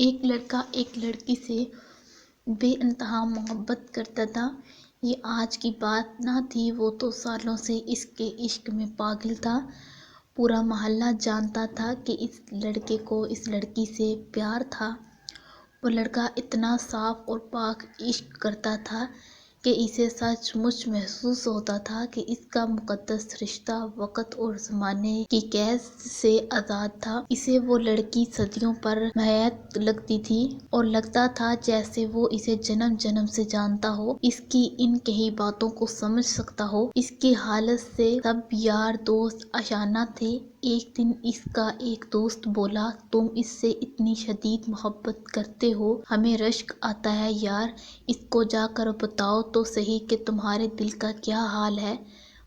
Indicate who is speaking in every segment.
Speaker 1: ایک لڑکا ایک لڑکی سے بے انتہا محبت کرتا تھا۔ یہ آج کی بات نہ تھی، وہ تو سالوں سے اس کے عشق میں پاگل تھا۔ پورا محلہ جانتا تھا کہ اس لڑکے کو اس لڑکی سے پیار تھا۔ وہ لڑکا اتنا صاف اور پاک عشق کرتا تھا کہ اسے سچ مچ محسوس ہوتا تھا کہ اس کا مقدس رشتہ وقت اور زمانے کی قید سے آزاد تھا۔ اسے وہ لڑکی صدیوں پر محیط لگتی تھی اور لگتا تھا جیسے وہ اسے جنم جنم سے جانتا ہو، اس کی ان کہی باتوں کو سمجھ سکتا ہو۔ اس کی حالت سے سب یار دوست آشنا تھے۔ ایک دن اس کا ایک دوست بولا، تم اس سے اتنی شدید محبت کرتے ہو، ہمیں رشک آتا ہے یار، اس کو جا کر بتاؤ تو صحیح کہ تمہارے دل کا کیا حال ہے۔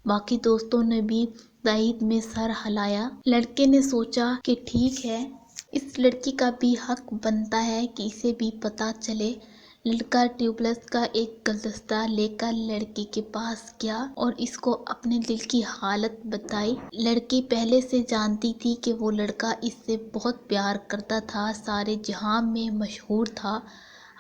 Speaker 1: باقی دوستوں نے بھی تائید میں سر ہلایا۔ لڑکے نے سوچا کہ ٹھیک ہے، اس لڑکی کا بھی حق بنتا ہے کہ اسے بھی پتہ چلے۔ لڑکا ٹیوبلز کا ایک گلدستہ لے کر لڑکی کے پاس گیا اور اس کو اپنے دل کی حالت بتائی۔ لڑکی پہلے سے جانتی تھی کہ وہ لڑکا اس سے بہت پیار کرتا تھا، سارے جہاں میں مشہور تھا،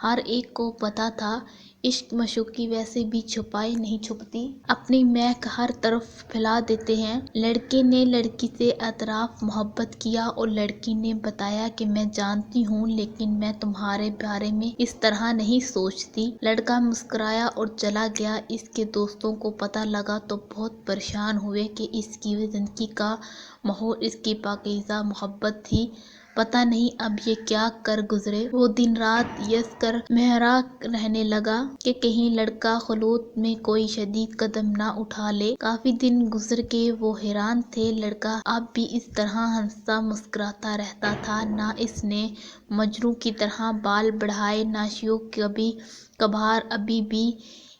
Speaker 1: ہر ایک کو پتہ تھا۔ عشق معشوقی ویسے بھی چھپائے نہیں چھپتی، اپنی مہک ہر طرف پھیلا دیتے ہیں۔ لڑکے نے لڑکی سے اعتراف محبت کیا اور لڑکی نے بتایا کہ میں جانتی ہوں لیکن میں تمہارے بارے میں اس طرح نہیں سوچتی۔ لڑکا مسکرایا اور چلا گیا۔ اس کے دوستوں کو پتہ لگا تو بہت پریشان ہوئے کہ اس کی زندگی کا محور اس کی پاکیزہ محبت تھی، پتہ نہیں اب یہ کیا کر گزرے۔ وہ دن رات یس کر محراب رہنے لگا کہ کہیں لڑکا خلوت میں کوئی شدید قدم نہ اٹھا لے۔ کافی دن گزر گئے، وہ حیران تھے، لڑکا اب بھی اس طرح ہنستا مسکراتا رہتا تھا، نہ اس نے مجنوں کی طرح بال بڑھائے نہ شیوخ کبھی کبھار ابھی بھی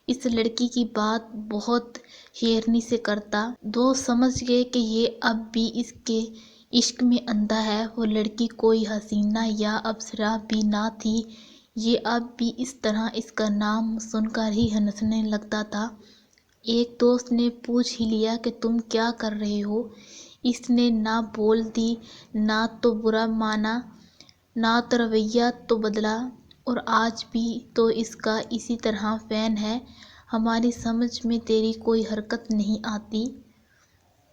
Speaker 1: اس لڑکی کی بات بہت شیرینی سے کرتا۔ دوست سمجھ گئے کہ یہ اب بھی اس کے عشق میں اندھا ہے۔ وہ لڑکی کوئی حسینہ یا ابصرہ بھی نہ تھی، یہ اب بھی اس طرح اس کا نام سن کر ہی ہنسنے لگتا تھا۔ ایک دوست نے پوچھ ہی لیا کہ تم کیا کر رہے ہو؟ اس نے نہ بول دی، نہ تو برا مانا، نہ تو رویہ تو بدلا، اور آج بھی تو اس کا اسی طرح فین ہے۔ ہماری سمجھ میں تیری کوئی حرکت نہیں آتی،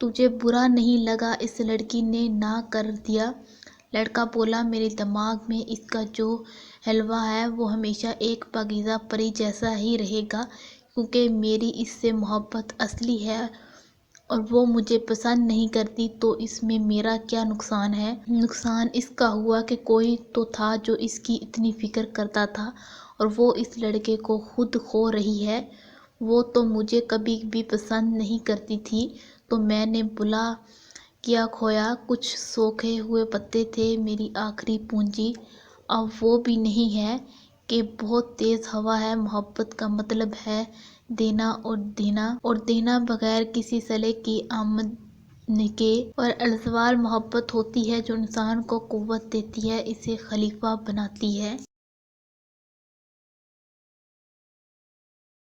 Speaker 1: تجھے برا نہیں لگا؟ اس لڑکی نے نہ کر دیا۔ لڑکا بولا، میرے دماغ میں اس کا جو حلوہ ہے وہ ہمیشہ ایک پاکیزہ پری جیسا ہی رہے گا، کیونکہ میری اس سے محبت اصلی ہے اور وہ مجھے پسند نہیں کرتی، تو اس میں میرا کیا نقصان ہے؟ نقصان اس کا ہوا کہ کوئی تو تھا جو اس کی اتنی فکر کرتا تھا اور وہ اس لڑکے کو خود کھو رہی ہے۔ وہ تو مجھے کبھی بھی پسند نہیں کرتی تھی، تو میں نے بھلا کیا کھویا؟ کچھ سوکھے ہوئے پتے تھے میری آخری پونجی، اب وہ بھی نہیں ہے کہ بہت تیز ہوا ہے۔ محبت کا مطلب ہے دینا اور دینا بغیر کسی صلے کی آمدنی کے، اور الزوال محبت ہوتی ہے جو انسان کو قوت دیتی ہے، اسے خلیفہ بناتی ہے۔